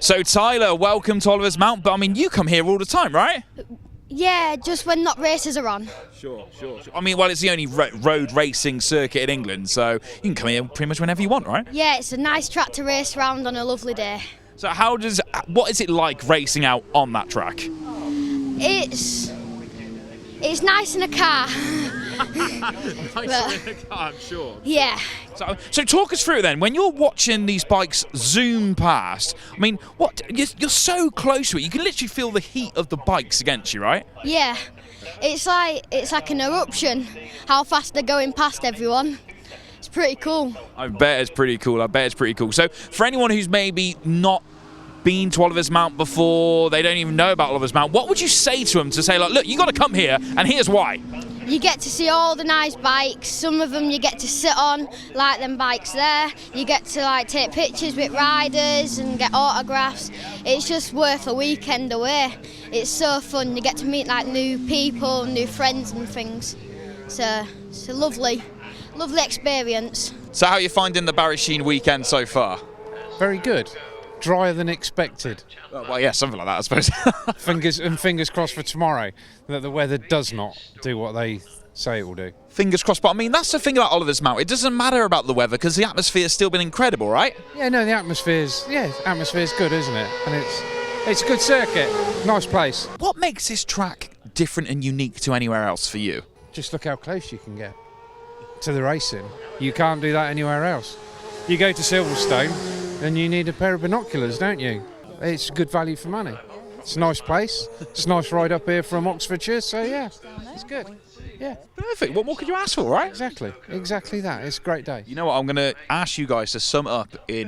So Tyler, welcome to Oliver's Mount, but I mean, you come here all the time, right? Yeah, just when not races are on. Sure. I mean, well, it's the only road racing circuit in England, so you can come here pretty much whenever you want, right? Yeah, it's a nice track to race around on a lovely day. So what is it like racing out on that track? It's nice in a car. Nice in a car, I'm sure. Yeah. So talk us through it then. When you're watching these bikes zoom past, I mean, you're so close to it. You can literally feel the heat of the bikes against you, right? Yeah. It's like an eruption. How fast they're going past everyone. It's pretty cool. I bet it's pretty cool. So for anyone who's maybe not been to Oliver's Mount before, they don't even know about Oliver's Mount, what would you say to them to say, like, look, you got to come here, and here's why? You get to see all the nice bikes. Some of them you get to sit on, like them bikes there. You get to like take pictures with riders and get autographs. It's just worth a weekend away. It's so fun. You get to meet like new people, new friends and things. So it's a lovely experience. So how are you finding the Sheene weekend so far? Very good. Drier than expected. Well, yeah, something like that, I suppose. fingers crossed for tomorrow that the weather does not do what they say it will do. Fingers crossed, but I mean, that's the thing about Oliver's Mount. It doesn't matter about the weather because the atmosphere's still been incredible, right? Yeah, no, the atmosphere's good, isn't it? And it's a good circuit, nice place. What makes this track different and unique to anywhere else for you? Just look how close you can get to the racing. You can't do that anywhere else. You go to Silverstone and you need a pair of binoculars, don't you? It's good value for money. It's a nice place. It's a nice ride up here from Oxfordshire, so yeah, it's good. Yeah. Perfect. What more could you ask for, right? Exactly that. It's a great day. You know what? I'm going to ask you guys to sum it up in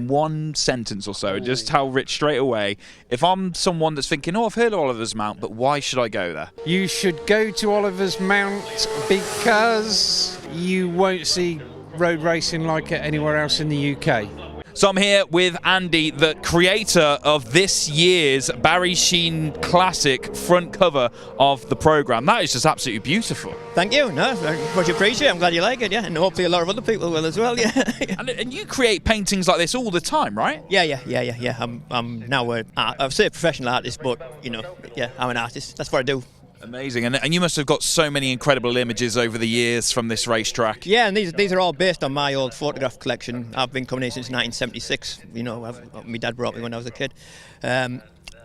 one sentence or so. Just tell Rich straight away. If I'm someone that's thinking, oh, I've heard of Oliver's Mount, but why should I go there? You should go to Oliver's Mount because you won't see road racing like it anywhere else in the UK. So I'm here with Andy, the creator of this year's Sheene Classic front cover of the programme. That is just absolutely beautiful. Thank you. No, very much appreciate it. I'm glad you like it, yeah. And hopefully a lot of other people will as well, yeah. and you create paintings like this all the time, right? Yeah. I'm now I'd say a professional artist, but, you know, yeah, I'm an artist. That's what I do. Amazing, and you must have got so many incredible images over the years from this racetrack. Yeah, and these are all based on my old photograph collection. I've been coming here since 1976. You know, my dad brought me when I was a kid, and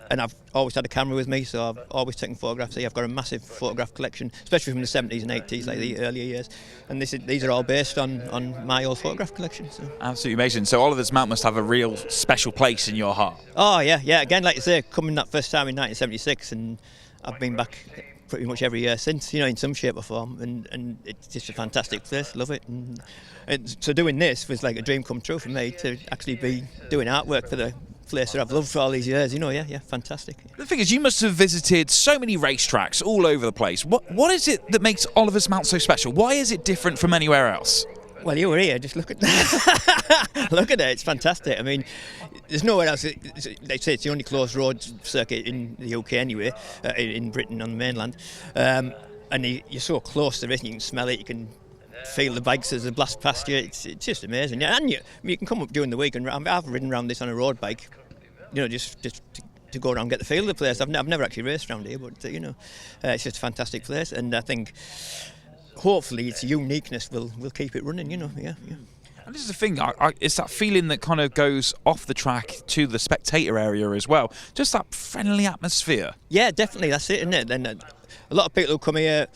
I've always had a camera with me, so I've always taken photographs. I've got a massive photograph collection, especially from the 70s and 80s, like the earlier years. And these are all based on my old photograph collection. So. Absolutely amazing. So Oliver's Mount must have a real special place in your heart. Oh yeah. Again, like you say, coming that first time in 1976, and I've been back pretty much every year since, you know, in some shape or form, and it's just a fantastic place. Love it. And so doing this was like a dream come true for me, to actually be doing artwork for the place that I've loved for all these years. You know, yeah, fantastic. The thing is, you must have visited so many racetracks all over the place. What is it that makes Oliver's Mount so special? Why is it different from anywhere else? Well, you were here. Just look at look at it. It's fantastic. I mean, there's nowhere else. They say it's the only closed road circuit in the UK anyway, in Britain on the mainland. And you're so close to it, you can smell it. You can feel the bikes as they blast past you. It's just amazing. Yeah, and you can come up during the week, and I've ridden around this on a road bike. You know, just to go around and get the feel of the place. I've never actually raced around here, but you know, it's just a fantastic place, and I think hopefully its uniqueness will keep it running, you know, yeah. And this is the thing, it's that feeling that kind of goes off the track to the spectator area as well. Just that friendly atmosphere. Yeah, definitely, that's it, isn't it? And a lot of people who come here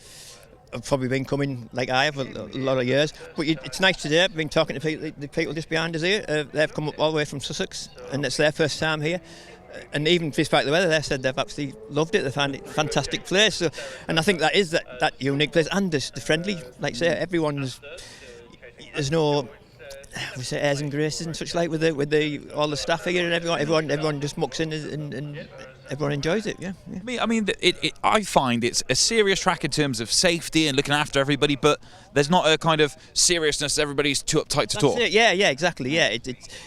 have probably been coming like I have a lot of years, but it's nice today. I've been talking to the people just behind us here. They've come up all the way from Sussex, and it's their first time here. And even despite the weather, they said they've absolutely loved it. They found it a fantastic place. So, and I think that is that unique place, and the friendly. Like I say, there's no, we say, airs and graces and such like with all the staff here, and everyone just mucks in and everyone enjoys it. Yeah. I mean, I find it's a serious track in terms of safety and looking after everybody, but there's not a kind of seriousness. Everybody's too uptight to talk. Yeah, exactly. Yeah,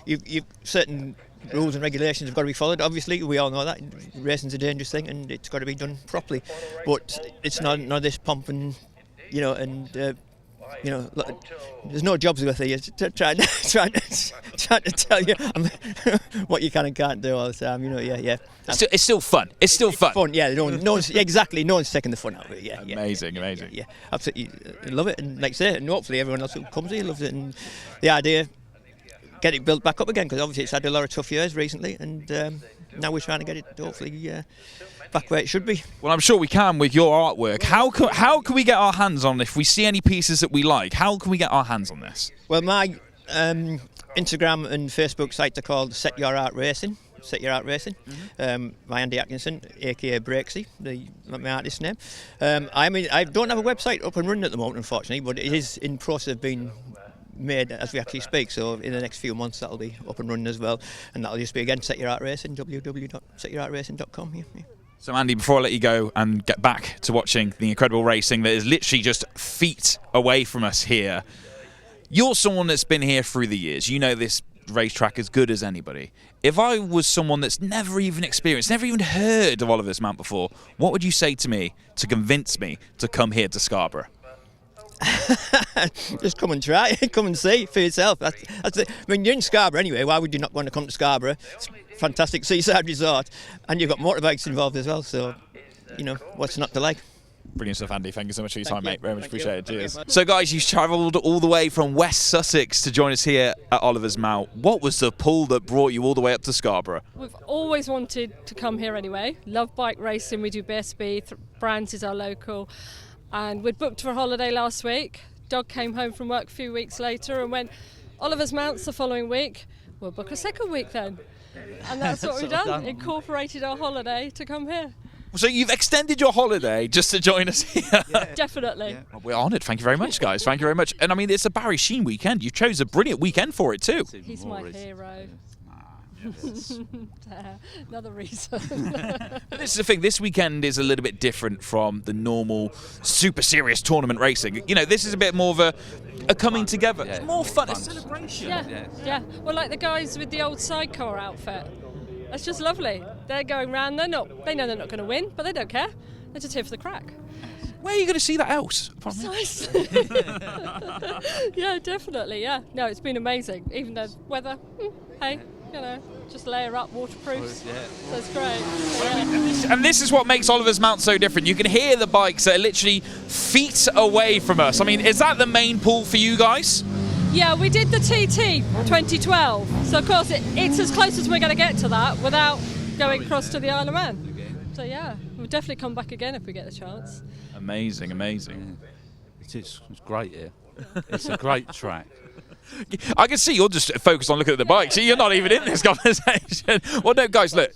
you certain rules and regulations have got to be followed. Obviously, we all know that racing's a dangerous thing, and it's got to be done properly. But it's not this pomp and, you know, and you know, look, there's no jobs worth here. Trying to tell you what you can and can't do all the time. You know, yeah. It's still fun. It's still fun. Fun, yeah. No one's exactly. No one's taking the fun out of it. Yeah, amazing. Yeah, absolutely love it, and like I say, and hopefully everyone else who comes here loves it. And the idea, get it built back up again, because obviously it's had a lot of tough years recently, and now we're trying to get it hopefully back where it should be. Well, I'm sure we can with your artwork. How can we get our hands on, if we see any pieces that we like, how can we get our hands on this? Well, my Instagram and Facebook sites are called Set Your Art Racing. By Andy Atkinson, aka Breaksy, my artist name. I don't have a website up and running at the moment, unfortunately, but it is in process of being made as we actually speak, so in the next few months that'll be up and running as well, and that'll just be again Set Your Art Racing, www.setyourartracing.com. Yeah. So Andy, before I let you go and get back to watching the incredible racing that is literally just feet away from us here, you're someone that's been here through the years. You know this racetrack as good as anybody. If I was someone that's never even experienced, never even heard of Oliver's Mount before, what would you say to me to convince me to come here to Scarborough? Just come and try, come and see for yourself. That's it. I mean, you're in Scarborough anyway, why would you not want to come to Scarborough? It's a fantastic seaside resort, and you've got motorbikes involved as well, so, you know, what's not to like? Brilliant stuff, Andy. Thank you so much for your time, mate. Very much appreciated. Cheers. So, guys, you've travelled all the way from West Sussex to join us here at Oliver's Mount. What was the pull that brought you all the way up to Scarborough? We've always wanted to come here anyway. Love bike racing. We do BSB. Brands is our local. And we'd booked for a holiday last week. Dog came home from work a few weeks later and went, Oliver's Mount's the following week. We'll book a second week then. And that's what we've done. Incorporated our holiday to come here. So you've extended your holiday just to join us here? Yeah. Definitely. Yeah. Well, we're honoured. Thank you very much, guys. Thank you very much. And I mean, it's a Barry Sheene weekend. You chose a brilliant weekend for it too. He's my hero. Another reason. But this is the thing, this weekend is a little bit different from the normal super serious tournament racing. You know, this is a bit more of a coming together. It's more fun, it's a celebration. Yeah. Well, like the guys with the old sidecar outfit. That's just lovely. They're going round, they know they're not going to win, but they don't care. They're just here for the crack. Where are you going to see that else? Precisely. Yeah, definitely, yeah. No, it's been amazing. Even the weather, hey, you know, just layer up, waterproofs. So it's great. Yeah. And this is what makes Oliver's Mount so different. You can hear the bikes that are literally feet away from us. I mean, is that the main pull for you guys? Yeah, we did the TT 2012. So, of course, it's as close as we're going to get to that without going across to the Isle of Man. So, yeah, we'll definitely come back again if we get the chance. Amazing. It's great here. It's a great track. I can see you're just focused on looking at the bikes. You're not even in this conversation. Well, no, guys, look.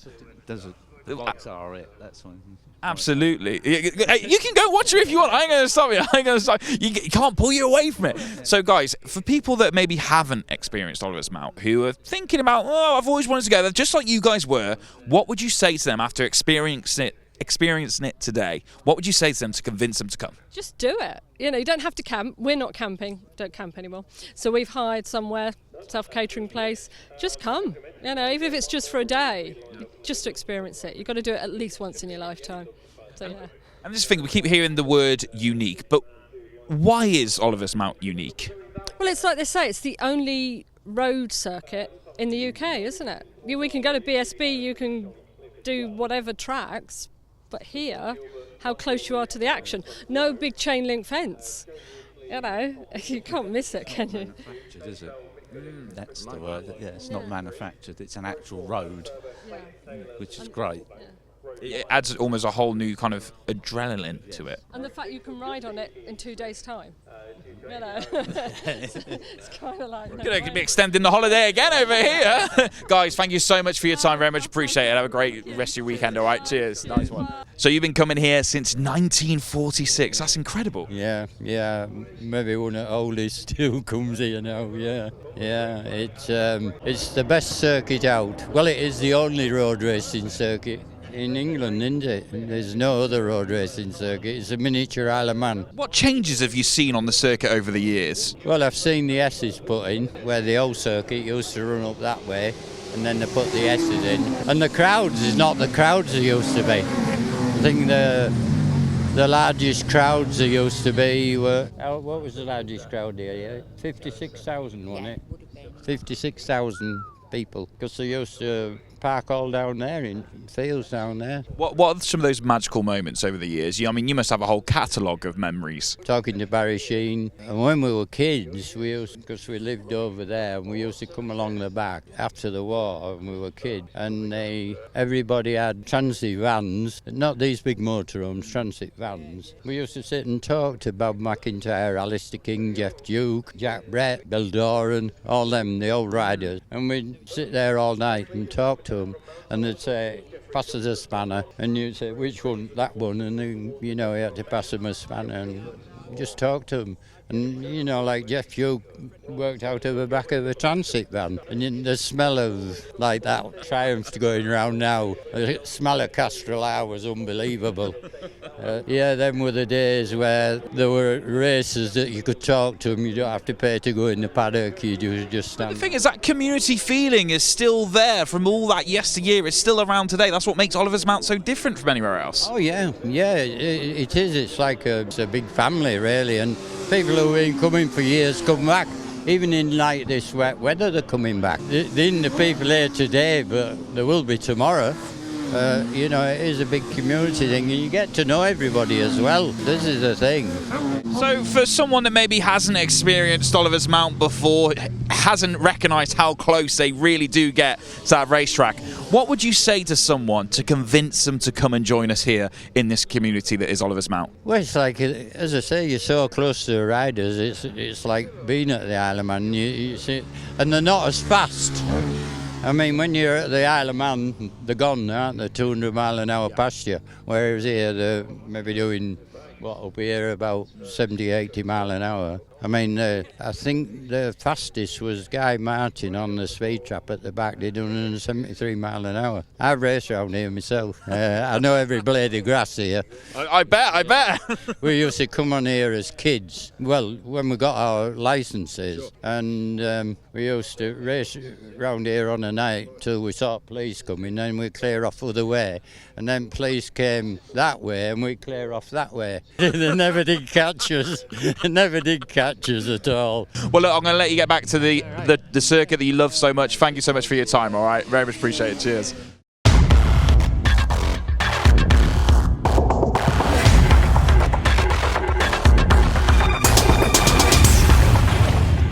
The bikes are it. That's one. Absolutely. You can go watch it if you want. I ain't going to stop you. You can't pull you away from it. So, guys, for people that maybe haven't experienced Oliver's Mount, who are thinking about, I've always wanted to go there, just like you guys were, what would you say to them after experiencing it today? What would you say to them to convince them to come? Just do it. You know, you don't have to camp. We're not camping. Don't camp anymore. So we've hired somewhere, self-catering place. Just come. You know, even if it's just for a day, just to experience it. You've got to do it at least once in your lifetime. So, yeah. And this thing, we keep hearing the word unique, but why is Oliver's Mount unique? Well, it's like they say, it's the only road circuit in the UK, isn't it? We can go to BSB, you can do whatever tracks, but here, how close you are to the action. No big chain link fence. You know, you can't miss it, can you? Manufactured, is it? That's the word. Yeah, it's not manufactured. It's an actual road, which is great. It adds almost a whole new kind of adrenaline to it. And the fact you can ride on it in 2 days' time. You know, it's kind of like... You're going to be extending the holiday again over here. Guys, thank you so much for your time. Very much appreciate it. Have a great rest of your weekend. All right, cheers. Nice one. So you've been coming here since 1946. That's incredible. Yeah. Maybe one of the oldest still comes here now. Yeah. It's the best circuit out. Well, it is the only road racing circuit in England, isn't it? There's no other road racing circuit. It's a miniature Isle of Man. What changes have you seen on the circuit over the years? Well, I've seen the S's put in, where the old circuit used to run up that way, and then they put the S's in. And the crowds is not the crowds they used to be. I think the largest crowds there used to be were, what was the largest crowd here? 56,000, wasn't it? 56,000 people, because they used to park all down there in fields down there. What are some of those magical moments over the years? I mean, you must have a whole catalogue of memories. Talking to Barry Sheene, and when we were kids, because we lived over there, and we used to come along the back after the war when we were kids, and everybody had transit vans, not these big motorhomes, transit vans. We used to sit and talk to Bob McIntyre, Alistair King, Jeff Duke, Jack Brett, Bill Doran, all them, the old riders, and we'd sit there all night and talk to them, and they'd say, pass us a spanner, and you'd say, which one? That one, and then, you know, you had to pass them a spanner and just talk to them. And, you know, like Jeff Hugh worked out of the back of a transit van, and the smell of, like, that Triumph going around now, the smell of Castrol Hour was unbelievable. Yeah, them were the days where there were races that you could talk to them, you don't have to pay to go in the paddock, you just stand. The thing is, that community feeling is still there from all that yesteryear. It's still around today. That's what makes Oliver's Mount so different from anywhere else. Oh, yeah, it is. It's like it's a big family, really, and people who have been coming for years come back. Even in like this wet weather, they're coming back. There isn't the people here today, but there will be tomorrow. You know, it is a big community thing, and you get to know everybody as well. This is the thing. So for someone that maybe hasn't experienced Oliver's Mount before, hasn't recognised how close they really do get to that racetrack, what would you say to someone to convince them to come and join us here in this community that is Oliver's Mount? Well, it's like, as I say, you're so close to the riders, it's like being at the Isle of Man, you see, and they're not as fast. I mean, when you're at the Isle of Man, they're gone, aren't they? 200 mile an hour past you. Whereas here, they're maybe doing, what, up here about 70, 80 mile an hour. I mean, I think the fastest was Guy Martin on the speed trap at the back. They did 173 mile an hour. I've raced around here myself. I know every blade of grass here. I bet. We used to come on here as kids. Well, when we got our licences, and we used to race around here on a night till we saw police coming, then we'd clear off the other way, and then police came that way, and we'd clear off that way. They never did catch us. They never did catch us at all. Well, look, I'm going to let you get back to the circuit that you love so much. Thank you so much for your time, all right? Very much appreciated. Cheers.